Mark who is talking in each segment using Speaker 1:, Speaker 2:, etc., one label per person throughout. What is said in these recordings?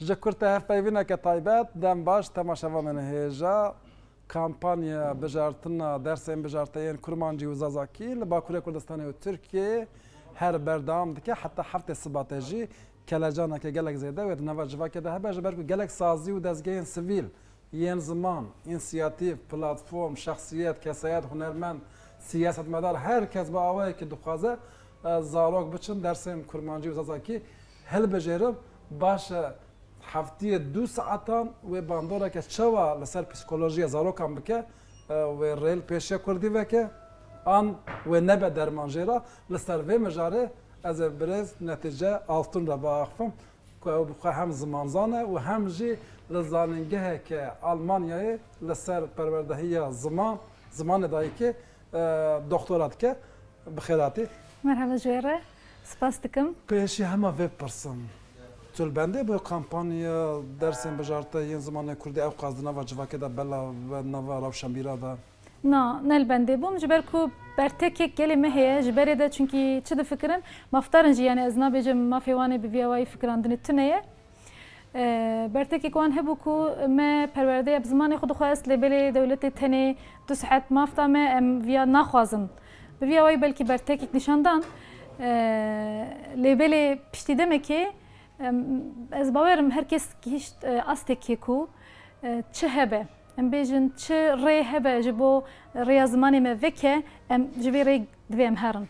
Speaker 1: ji kurta hevpeyvîneke taybet dem baş temaşeva min hêja kampanya bijartina dersên bijarteyên Kurmancî û Zazakî li Bakurê Kurdistanê û Tirkiyeyê her berdewam dike heta heftê sibatê jî kelecaneke gelek zêde ve di nava civakê de hebe ji ber ku gelek sazî û dezgehên sivîl yên ziman, însiyatîv, platform, şexsiyet, kesayet, hunermend, siyasetmedar herkes bi awayekî dixwaze zarok biçin dersên Kurmancî û Zazakî hilbijêrin baş هفتیه 2 ساعتان و باندورا که چوا لسر پسیکولوژی زاروکان بکه و ریل پیشه کردی وکه آن و نبه درمانجیرا لسر و مجاره از برز نتیجه آلتون را باخفم که بخواه هم زمانزانه و هم جی لزاننگه که آلمانیای لسر پروردهی زمان دایی که دکترات که بخیراتی
Speaker 2: مرحبا جویره سپاس دکم
Speaker 1: پیشی همه ویب پرسم بنده با کمپانیا درسین بجارته این زمان کردی او قصدنا و جواکه دا بلا و نوا روشنبیرا دا
Speaker 2: نه نل بنده بوم جبر کو برتک کلمه هي جبر ده çünkü çi de fikrim maftarın yani ez nabecim mafyavane bi viyavayı fikrandını tüneye برتك كون هبوكو ما پرورده اب زمان خود خواست لبلی دولت تنی 2 ساعت مافتا ما ویا نخوازن به ویاوی بلکی برتک نشاندان لبلی پشتی دمه که از باورم herkes hiç asteki ku çi hebe em bejin çi re hebe jibo re zamanı me veke em jivi re dvem herin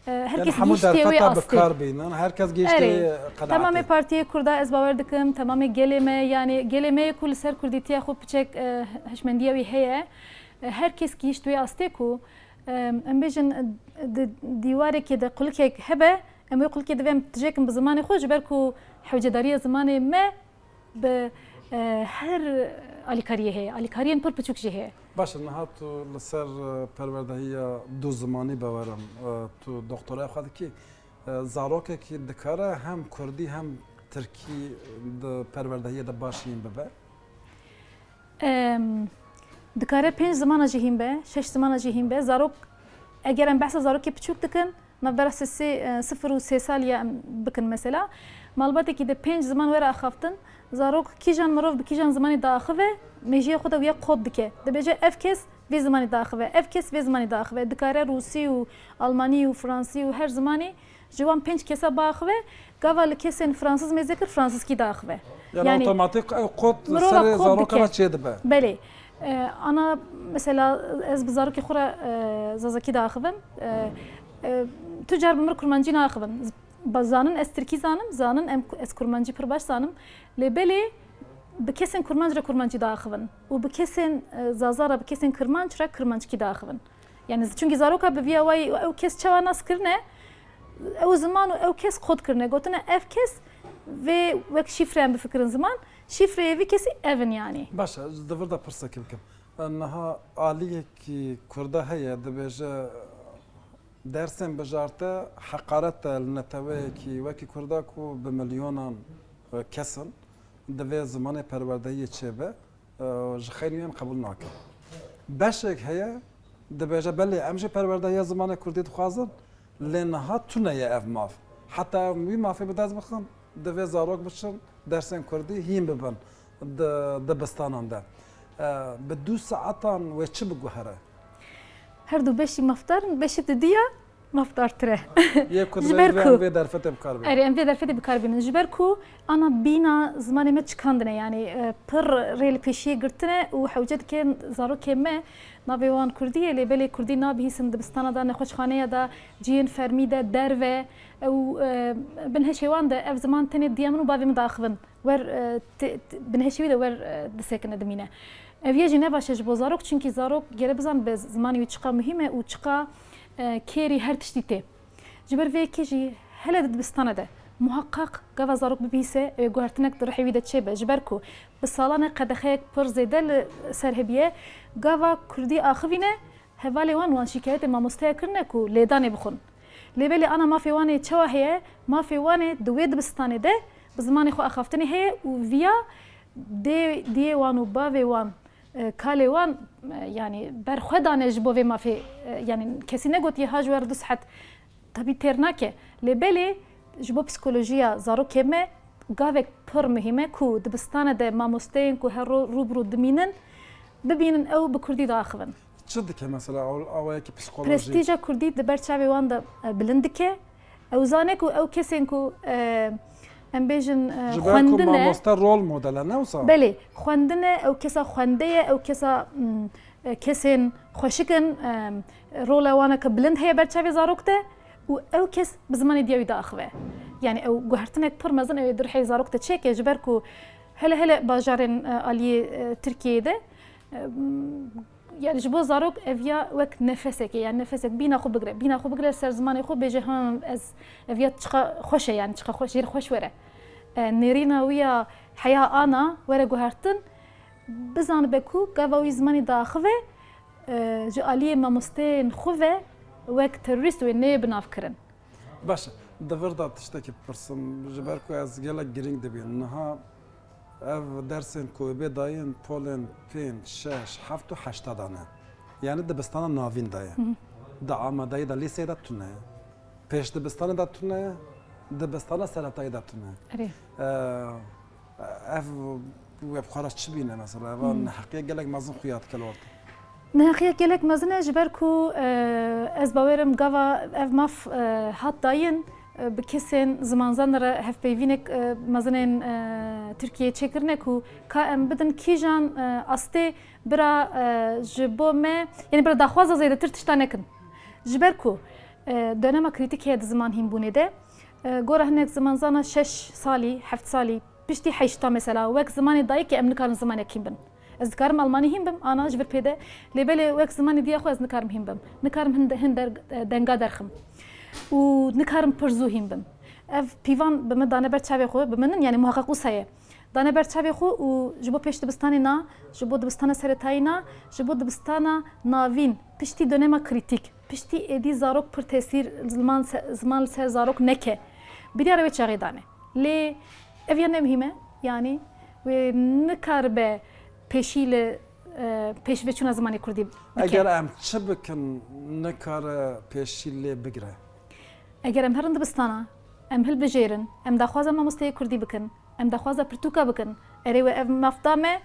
Speaker 2: herkes geçti ve astı
Speaker 1: herkes geçti
Speaker 2: tamam partiye kurda ez bawer dikim tamam geleme yani geleme kul ser kurditiye xu piçek hişmendiye ve heye herkes geçti ve astı ku em bejin diwareke de kulkek hebe أما يقول كده فهم تجاكم بزمان خوش بركو حوجة دارية زماني ما بهر أليكارية هي أليكارية نبر بتشوكش هي
Speaker 1: باش نهات لسر پرورده هي دو زمانی باورم تو دکترای خود کی زاروکه کی دکاره هم کردی هم ترکی پرورده هي ده باشین ببه
Speaker 2: دکاره 5 زمان جهیم به 6 زمان جهیم به زاروک اگر ام بحث زاروک بتشوک دکن نبدأ سي 0 و 3 سال يا بكن مثلا مالباتي كده 5 زمان ورا أخافتن زاروك كيجان مروف بكيجان زماني داخله ميجي خدا ويا قد دكه دبيجي افكس في زماني داخله افكس في زماني داخله دكاره روسي و ألماني و فرنسي و هر زماني جوان 5 كيسا باخله قبل كيسن فرنسيز مذكر فرنسيز كي داخله
Speaker 1: يعني اوتوماتيك قد سر زاروك ما تشي دبه
Speaker 2: بله انا مثلا از بزاروك خورا زازاكي داخلم تجار بمر كرمانجي ناخذن بزانن استركي زانن ام اس كرمانجي برباش زانم لبلي بكسن كرمانجي داخذن وبكسن زازارا بكسن كرمانجي داخذن يعني çünkü zaroka bi via way او kes çava nas kirne o zaman o kes kod kirne gotuna f kes ve vek şifre bi fikrin zaman şifreye vi kesi evin yani
Speaker 1: başa davırda pırsa kimkim انها عالیه کی کرده هيا دبیجه درسن بجارته حقارت النتوه کی وکی کرده کو به میلیونان کسن دوی زمان پروردهی چه به جخینیم قبول نکن باشک هیا دبیجه بله امجی پروردهی زمان کردی خوازن لنها تونه اف ماف حتی می مافی بداز بخن دوی زاروک بچن درسن کردی هیم ببن دبستانان ده به 2 ساعتان و چه بگوهره
Speaker 2: هر دو بشی مفتر بشی تدیا مفتر تره
Speaker 1: جبركو في درفته بكاربين
Speaker 2: اري ام في درفته بكاربين جبركو انا بينا زماني ما تشكاندنا يعني بر ريل بيشي قرتنا وحوجت كان زارو كمه نابيوان كرديه اللي بالي كردي نابي سند بستانا دا نخوش خانيه دا جين فرمي دا دروه او بنهشيوان دا اف زمان تاني ديامنو بافي مداخفن ور بنهشيوي دا ور دسكن ادمينه افيجي نباشه جبو زاروك çünkü زاروك gere bizan bez زماني وچقا مهمه وچقا كيري هر تشتيته جبر في كيجي هلا دبستانه ده محقق قوا زاروك ببيسه غارتنك تروحي ويدا تشبه جبركو بالصالانه قدخيك بر زيدل سرهبيه قوا كردي اخوينه هوالي وان شكايت ما مستيكرنكو ليداني بخون ليبلي انا ما في واني تشوا هي ما في واني دويد دبستانه ده بزماني خو اخافتني هي وفيا دي وانو بافي وان كاليوان يعني برخدانه جبوه ما في يعني كسينه قلت يهاج ورد صحت تبي ترناكه لبلي جبو بسيكولوجيا زارو كمه قافك پر مهمه کو دبستانه ده مامۆستeyên ku her rûbirû dimînin bibînin ew bi Kurdî diaxivin.
Speaker 1: Çi dike mesela awayekî psikolojî?
Speaker 2: Prestîja Kurdî di ber çavê wan de bilind dike. Ew zane ku ew kesên ku em bêjin
Speaker 1: Ji ber ku
Speaker 2: xwendin e.
Speaker 1: mamoste rol modele ne wisa?
Speaker 2: Belê, xwendin e, ew kesa xwende ye, ew kesa kesên xweşikin rola wan ke bilind heye ber çavê zarok de û ew kes bi zimanê diya wî diaxive. Yani ew guhertinek pir mezin ew ê dirhê zarok de çêke ji ber ku hele bajarên aliyê Tirkiyeyê de yani ji bo zarok ev ya wek nefesek yani nefesek bîna xwe bigire ser zimanê xwe bêje ha ez ev ya çiqa xweş e yani çiqa xweş jêr xweş were. Nêrîna wî ya heya ana were guhertin bizanibe ku gava wî zimanê diaxive ji aliyê mamosteyên xwe ve wek terorîst wê nê binavkirin.
Speaker 1: Baş devir da tiştekî pirsim ji ber ku ez gelek girîng dibînim niha ev dersên ku bê dayên polên 5, 6, 7 û 8 dane. Yani dibistana navîn daye. Di amadeyî de lîseyê de tune. Pêş dibistanê de tune, dibistana seretayî de tune. Ev webxwara çi bîne mesela ev neheqiye gelek mezin xuya dikeve orta.
Speaker 2: Neheqiye gelek mezin e ji ber ku ez bawerim gava ev maf hat dayîn bi kesên zimanzan re hevpeyvînek mezinên Tirkiyeyê çêkirine ku ka em bidin kîjan astê bira ji bo me yani bira daxwaza zêdetir tişta nekin. Ji ber ku dönema krîtîk heye di ziman hînbûnê de gora hinek zimanzana 6 salî 7 salî piştî heşta mesela wek zimanê dayîkê em nikarin zimanek hîn bin. Ez dikarim Almanî hîn bim ana ji vir pêde lêbelê wek zimanê diya xwe ez nikarim hîn bim. Nikarim hin denga derxim. û nikarim pir zû hîn bim. Ev pîvan bi min dane ber çavê xwe bi min yani muheqeq wisa ye. Dane ber çavê xwe û ji bo pêş dibistanê na, ji bo dibistana seretayî na, ji bo dibistana navîn, piştî dönema krîtîk, piştî êdî zarok pir tesîr ziman li ser zarok neke. Biryara wê çaxê dane. Lê ev ya nemhîm e yani wê nikaribe pêşî li pêşveçûna zimanê Kurdî bike.
Speaker 1: Eger em çi bikin nikare pêşî lê bigire?
Speaker 2: Eger em herin dibistana, em hilbijêrin, em daxwaza mamosteyê Kurdî bikin, em daxwaza pirtûka bikin, erê we ev maf dame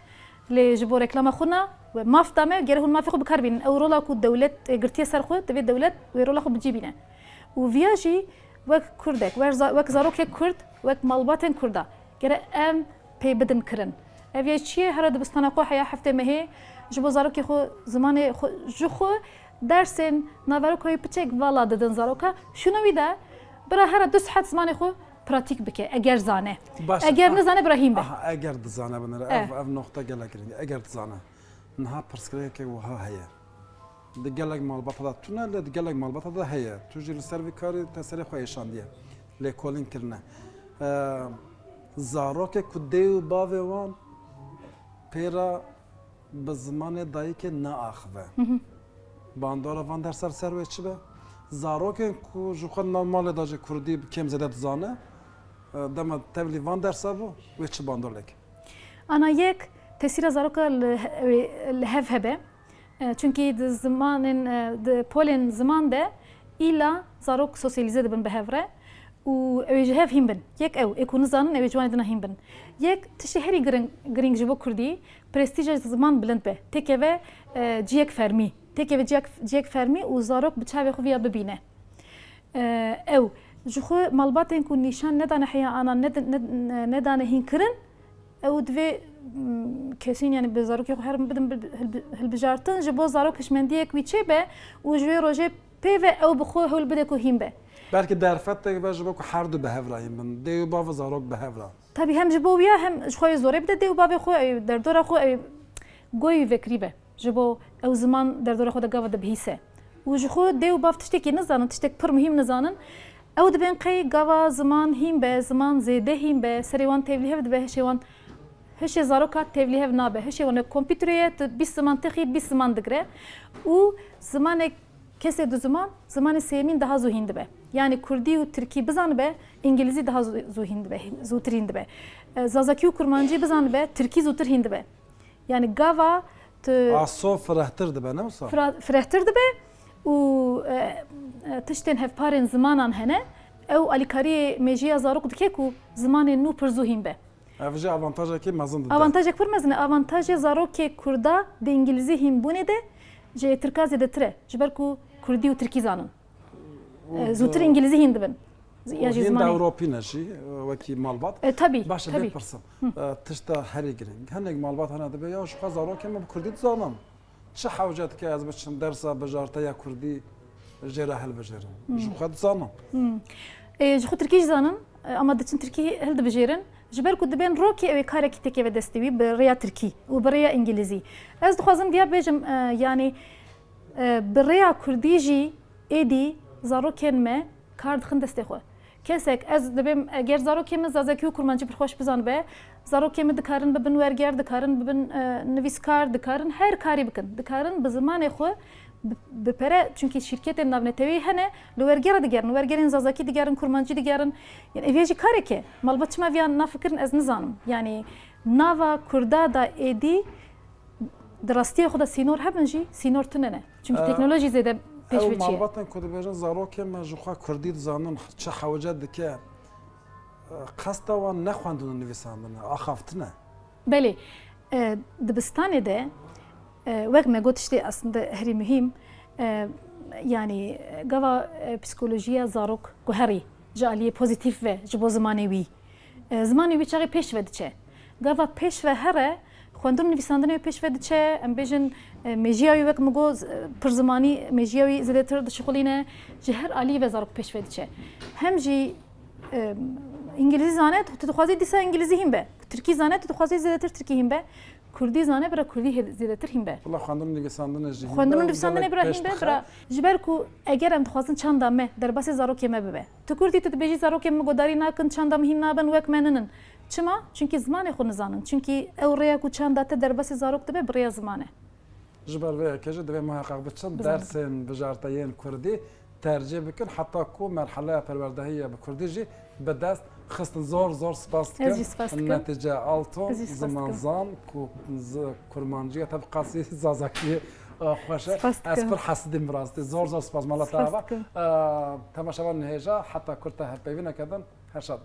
Speaker 2: lê ji bo reklama xwe na we maf dame gerê hûn mafê xwe bikar bînin. Ew rola ku dewlet girtiye ser xwe divê dewlet wê rola xwe bicîbîne. û viya jî wek Kurdek, wek zarokek Kurd, wek malbatên Kurda gere em pê bidin kirin. Ev ya çi ye here dibistana xwe heya heftê mehê ji bo zarokê xwe zimanê ji xwe dersên naverokayê piçek vala didin zaroka şûna wî de bira here 2 saet zimanê xwe pratik bike eger zane. Eger nizane bira hîn be.
Speaker 1: Eger dizane binire ev nokta gelek giring eger dizane. Niha pirskirêyekê wiha heye. Di gelek malbata da tune lê di gelek malbata da heye. Tu jî li ser vî karî te serê xwe êşandiye. Lêkolîn kirine. Zarokê ku dê û bavê wan pêra bi zimanê dayîkê naaxive. Bandora van derser ser wê çi be? Zarokên ku ji xwe malê da ji Kurdî kêm zêde dizane dema tevlî van dersa bû wê çi bandorlek?
Speaker 2: Ana yek tesîra zaroka li hev hebe. Çünkü di zimanên di polên ziman de îla zarok sosyalîze dibin bi hev re û ew ê ji hev hîn bin. Yek ew ku nizanin ew ê ciwanê dina hîn bin. Yek tiştê herî giring ji bo Kurdî prestîja ziman bilind be. Têkeve ciyek fermî. Têkeve ciyek fermî û zarok bi çavê xwe ya bibîne. Ew ji xwe malbatên ku nîşan nedane heya ana nedane hîn kirin ew divê kesîn yani bi zarokê xwe herin bidin hilbijartin ji bo zarok hişmendiyek wî çêbe û ji wê rojê pêve ew bi xwe hewl bide ku hîn be.
Speaker 1: Belki derfet be ji bo ku her du bi hev re hîn bin. Dê û bav zarok bi hev re.
Speaker 2: Tabii hem ji bo wî hem ji xwe zorê bide dê û bavê xwe derdora xwe goyî vekirî be. Ji bo ew ziman derdora xwe de gava dibihîse. û ji xwe dê û bav tiştekî nizanin, tiştek pir muhîm nizanin. Ew dibên qey gava ziman hîn be, ziman zêde hîn be, serê wan tevlîhev dibe, hişê wan hişê zaroka tevlîhev nabe. Hişê wan kompîterê 20 ziman texî 20 ziman digire û zimanek kesê du ziman, zimanê sêmîn daha zû hîn dibe. Yani Kurdî û Tirkî bizanibe, İngilîzî daha zû hîn dibe, zûtir hîn dibe. Zazakî û Kurmancî bizanibe, Tirkî zûtir hîn dibe. Yani gava
Speaker 1: Aso firehtir dibe ne wisa?
Speaker 2: Firehtir dibe û tiştên hevparên zimanan hene ew alîkariyê mêjiya zarok dike ku zimanên nû pir zû hîn be.
Speaker 1: Evji avantaja ki mezin dide.
Speaker 2: Avantajek pir mezin e avantajê zarokê Kurda di İngilîzî hînbûnê de ji Tirka zêdetir e ji ber ku Kurdî û Tirkî zanin. Zûtir İngilîzî hîn dibin. Ya jî
Speaker 1: Hîn de
Speaker 2: zimanê.
Speaker 1: Ewropî ne jî wekî malbat.
Speaker 2: Tabii,
Speaker 1: Baş
Speaker 2: tabii.
Speaker 1: bê pirsim. Tişta herî giring. Hinek malbat hene dibe ya şu zarokê me bi Kurdî dizanim. Çi hewce dike ez biçim dersa bijarteya Kurdî jê re hilbijirim. Ji xwe dizanim.
Speaker 2: Ji xwe Tirkî jî zanin ama diçin Tirkî hildibijêrin. Ji ber ku dibên rokê ew ê karekî têkê ve dest dewî bi rêya Tirkî û bi rêya İngilîzî. Ez dixwazim diya bêjim yanî bi rêya Kurdî jî êdî zarokên me kar dixin destê xwe. Kesek ez dibêm eger zarokê min zazakî û kurmancî pir xweş bizanibe, zarokê min dikarin bibin werger, dikarin bibin nivîskar, dikarin her karî bikin. Dikarin bi zimanê xwe bi pere çünkü şirketên navnetewî hene li wergera digerin, wergerên zazakî digerin, kurmancî digerin. Yani ev jî kareke. Malbat çima viyan nafikirin ez nizanim. Yani nava Kurda da êdî di rastiyê xwe de sînor hebin jî sînor tune ne. Çünkü teknolojî zêde pêş
Speaker 1: Ew
Speaker 2: biçiye.
Speaker 1: malbatên ku dibêjin zarokê me ji xwe Kurdî dizanin çi hewce dike qesta wan nexwendin û nivîsandine, axaftine.
Speaker 2: Belê dibistanê de wek me got tiştê aslında herî mühim yani gava psikolojiya zarok ku herî ji aliyê pozîtîf ve ji bo zimanê wî. Zimanê wî çaxê pêş ve diçe. Gava pêş ve here xwendin û nivîsandinê pêş ve diçe, em bêjin mêjiya wî wek me got pir zimanî mêjiya wî zêdetir dişixulîne, ji her aliyê ve zarok pêş ve diçe. Hem jî İngilîzî zane, tu dixwazî dîsa İngilîzî hîn be. Tirkî zane, tu dixwazî zêdetir Tirkî hîn be. Kurdî zane bira Kurdî zêdetir hîn be.
Speaker 1: Valla xwendin û nivîsandinê jî
Speaker 2: Xwendin û nivîsandinê bira hîn be bira ji ber ku eger em dixwazin çanda me derbasê zarokê me bibe. Tu Kurdî tu dibêjî zarokê me godarî nakin, çanda me hîn nabin wek me ninin. Çima? Çünkü zimanê xwe nizanin. Çünkü ew rêya ku çanda te derbasê zarok dibe bi rêya zimanê.
Speaker 1: Ji ber vê yekê jî divê muheqeq biçin dersên bijarteyên Kurdî tercih bikin heta ku merheleya perwerdehiyê bi Kurdî jî bi dest xistin zor spas dikin.
Speaker 2: Ez jî spas dikim.
Speaker 1: Netice alton
Speaker 2: Ez jî spas
Speaker 1: ziman
Speaker 2: dikim.
Speaker 1: zan ku kurmanciya tabi qasî zazakî xweş e.
Speaker 2: Spas
Speaker 1: Ez
Speaker 2: dikim.
Speaker 1: pir hesidîm bi rastî zor spas malata
Speaker 2: Spas
Speaker 1: ava.
Speaker 2: dikim.
Speaker 1: Temaşevan nihêja heta Kurd te hevpeyvî nekedin her şad.